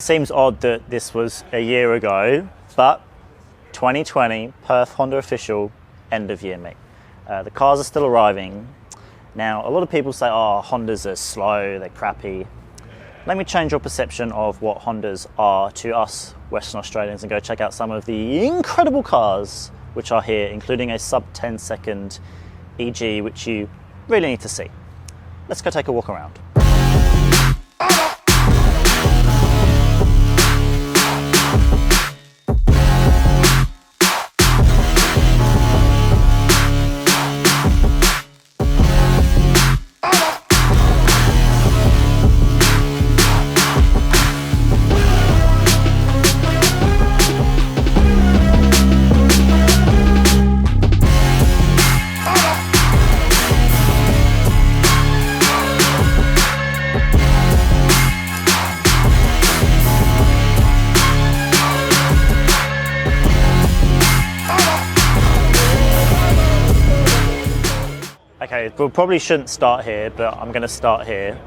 Seems odd that this was a year ago, but 2020, Perth Honda official, end of year meet. The cars are still arriving. Now, a lot of people say, oh, Hondas are slow, they're crappy. Let me change your perception of what Hondas are to us Western Australians and go check out some of the incredible cars which are here, including a sub 10 second EG, which you really need to see. Let's go take a walk around. Okay, we probably shouldn't start here, but I'm going to start here.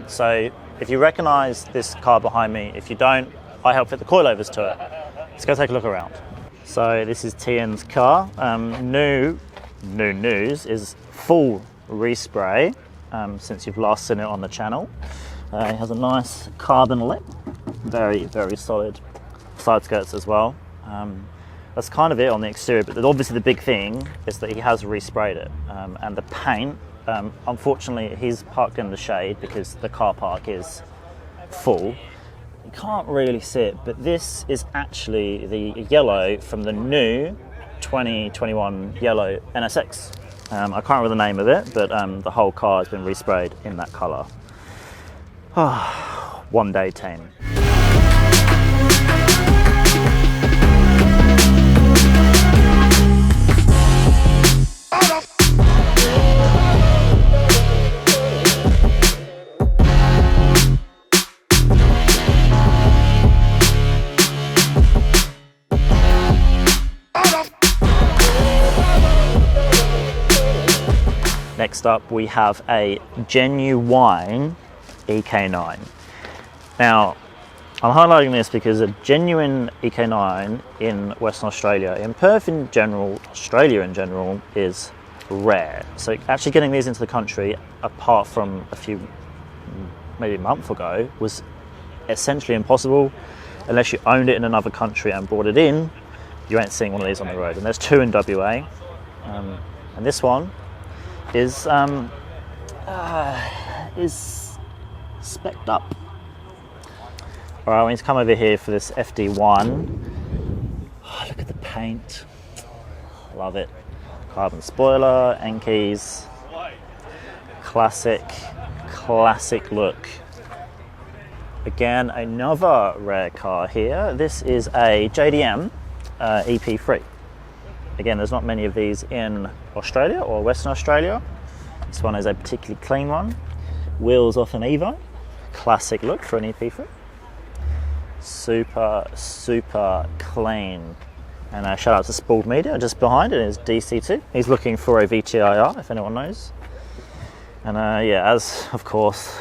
So if you recognise this car behind me, if you don't, I help fit the coilovers to it. Let's go take a look around. So this is TN's car. New news is full respray since you've last seen it on the channel. It has a nice carbon lip, very, very solid side skirts as well. That's kind of it on the exterior, but obviously the big thing is that he has resprayed it. And the paint, unfortunately, he's parked in the shade because the car park is full. You can't really see it, but this is actually the yellow from the new 2021 yellow NSX. I can't remember the name of it, but the whole car has been resprayed in that colour. One day team. Next up, we have a genuine EK9. Now, I'm highlighting this because a genuine EK9 in Western Australia, in Perth in general, Australia in general, is rare. So actually getting these into the country, apart from a few, maybe a month ago, was essentially impossible. Unless you owned it in another country and brought it in, you ain't seeing one of these on the road. And there's two in WA. And this one is spec'd up. All right, we need to come over here for this FD1. Oh, look at the paint. Love it. Carbon spoiler, end keys. Classic look. Again, another rare car here. This is a JDM EP3. Again, there's not many of these in Australia or Western Australia. This one is a particularly clean one. Wheels off an Evo. Classic look for an EP3. Super clean. And shout out to Spooled Media, just behind it is DC2. He's looking for a VTIR, if anyone knows. And yeah, as of course,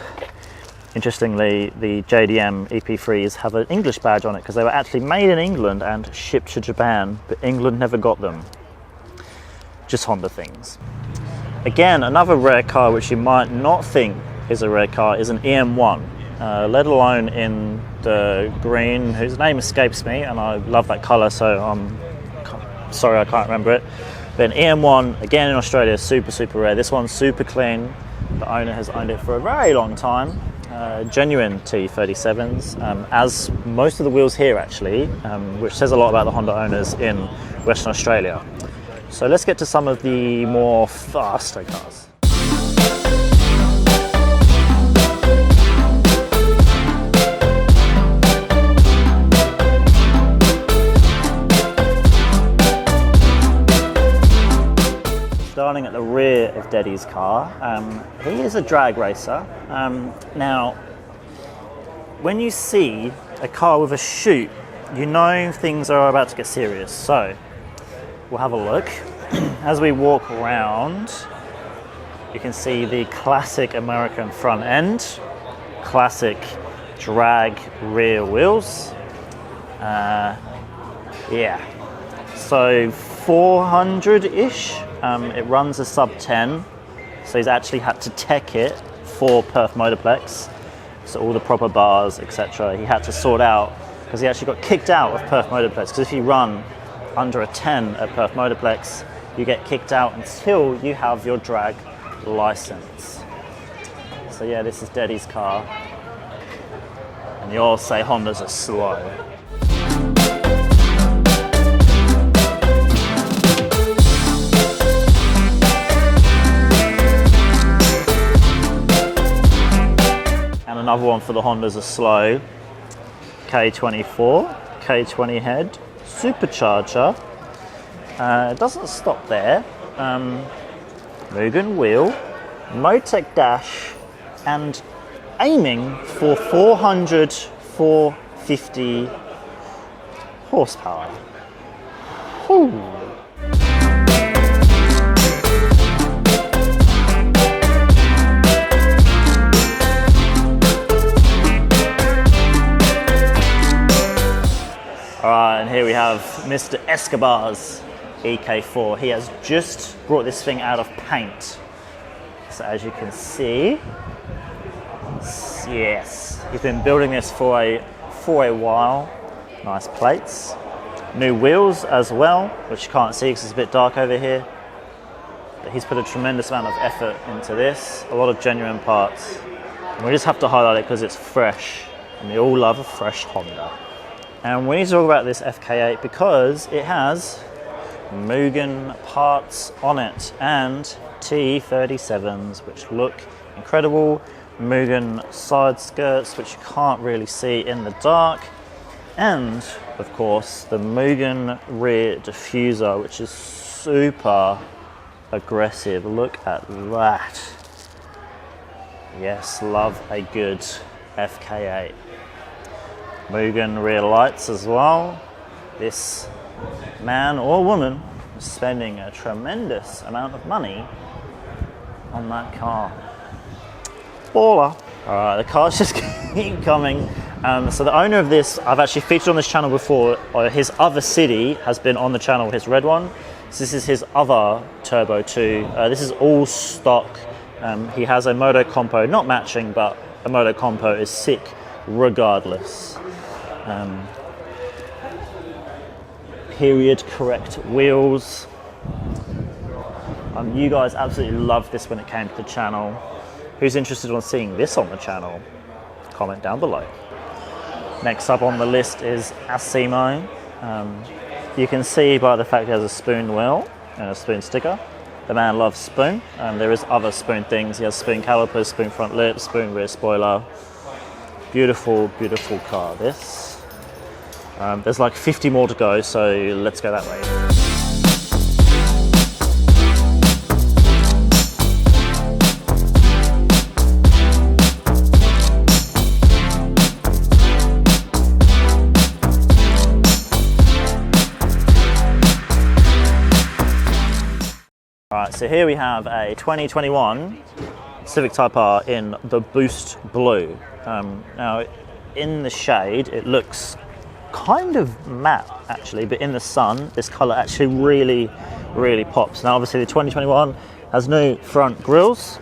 interestingly, the JDM EP3s have an English badge on it because they were actually made in England and shipped to Japan, but England never got them. Just Honda things. Again, another rare car which you might not think is a rare car is an EM1, let alone in the green, whose name escapes me, and I love that colour, so I'm sorry I can't remember it. But an EM1, again in Australia, super rare. This one's super clean. The owner has owned it for a very long time. Genuine T37s, as most of the wheels here actually, which says a lot about the Honda owners in Western Australia. So let's get to some of the more faster cars. Starting at the rear of Deddy's car, he is a drag racer. Now, when you see a car with a chute, you know things are about to get serious. So we'll have a look. As we walk around, you can see the classic American front end, classic drag rear wheels. Yeah, so 400-ish. It runs a sub 10, so he's actually had to tech it for Perth Motorplex. So all the proper bars, etc. he had to sort out, because he actually got kicked out of Perth Motorplex, because if you run under a 10 at Perth Motorplex, you get kicked out until you have your drag license. So yeah, this is Daddy's car. And you all say Hondas are slow. And another one for the Hondas are slow. K24, K20 head, supercharger. It doesn't stop there. Mugen wheel, Motec dash, and aiming for 400, 450 horsepower. Whew. Alright, and here we have Mr. Escobar's EK4. He has just brought this thing out of paint. So as you can see, yes, he's been building this for a while. Nice plates. New wheels as well, which you can't see because it's a bit dark over here. But he's put a tremendous amount of effort into this. A lot of genuine parts. And we just have to highlight it because it's fresh. And we all love a fresh Honda. And we need to talk about this FK8 because it has Mugen parts on it and T37s, which look incredible. Mugen side skirts, which you can't really see in the dark. And of course, the Mugen rear diffuser, which is super aggressive. Look at that. Yes, love a good FK8. Mugen rear lights as well. This man or woman is spending a tremendous amount of money on that car. Baller. Alright, the cars just keep coming. So the owner of this, I've actually featured on this channel before. His other city has been on the channel, his red one. So this is his other Turbo 2. This is all stock. He has a Moto Compo, not matching, but a Moto Compo is sick regardless. Period correct wheels. You guys absolutely loved this when it came to the channel. Who's interested in seeing this on the channel? Comment down below. Next up on the list is Asimo. You can see by the fact he has a spoon wheel and a spoon sticker. The man loves spoon. There is other spoon things. He has spoon calipers, spoon front lip, spoon rear spoiler. Beautiful, beautiful car, this. There's like 50 more to go, so let's go that way. Alright, so here we have a 2021 Civic Type R in the Boost Blue. Now, in the shade, it looks kind of matte actually, but in the sun, this colour actually really pops. Now, obviously, the 2021 has new front grills,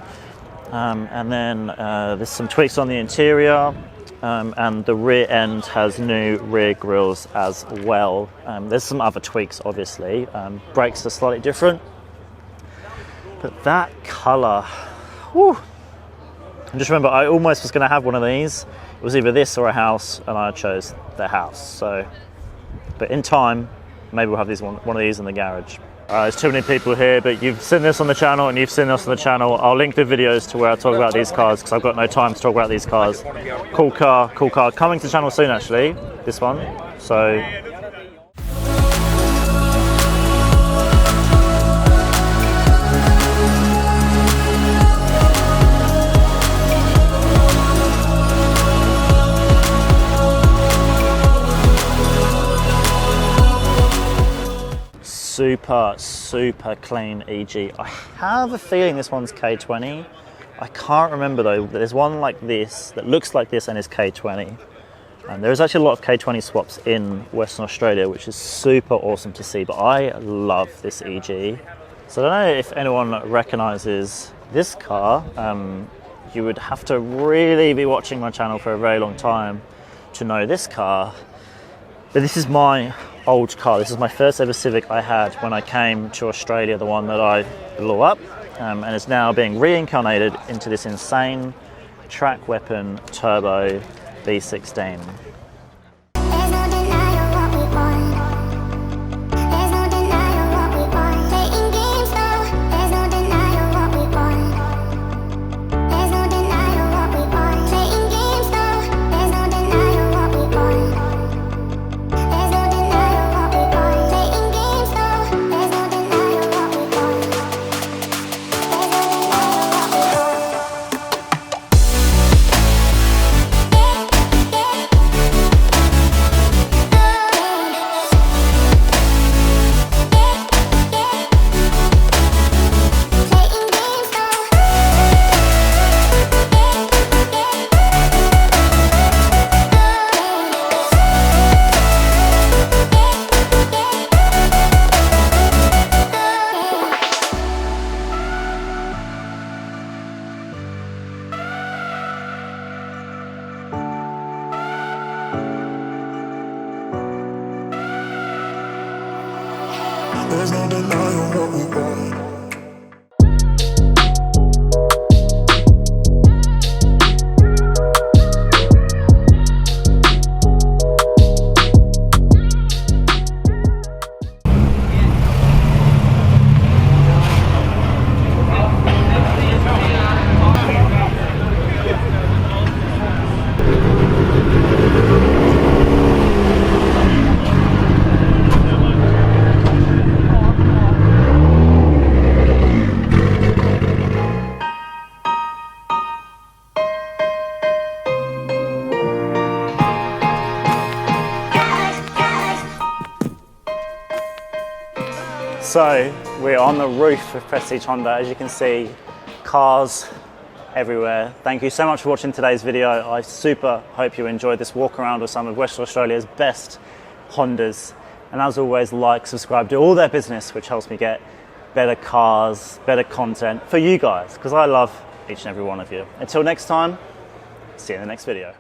and then there's some tweaks on the interior, and the rear end has new rear grills as well. There's some other tweaks, obviously. Brakes are slightly different, but that colour, whew. And just remember, I almost was going to have one of these. It was either this or a house, and I chose the house. So, but in time, maybe we'll have one of these in the garage. There's too many people here, but you've seen this on the channel, and you've seen this on the channel. I'll link the videos to where I talk about these cars, because I've got no time to talk about these cars. Cool car, cool car. Coming to the channel soon, actually, this one. So. Super clean EG. I have a feeling this one's K20, I can't remember though, there's one like this that looks like this and is K20. And there's actually a lot of K20 swaps in Western Australia, which is super awesome to see, but I love this EG. So I don't know if anyone recognises this car. You would have to really be watching my channel for a very long time to know this car. But this is my old car. This is my first ever Civic I had when I came to Australia, the one that I blew up. And it's now being reincarnated into this insane track weapon turbo B16. There's no denying what we want. So we're on the roof of Perth Honda. As you can see, cars everywhere. Thank you so much for watching today's video. I super hope you enjoyed this walk around of some of Western Australia's best Hondas. And as always, like, subscribe, do all their business, which helps me get better cars, better content for you guys, because I love each and every one of you. Until next time, see you in the next video.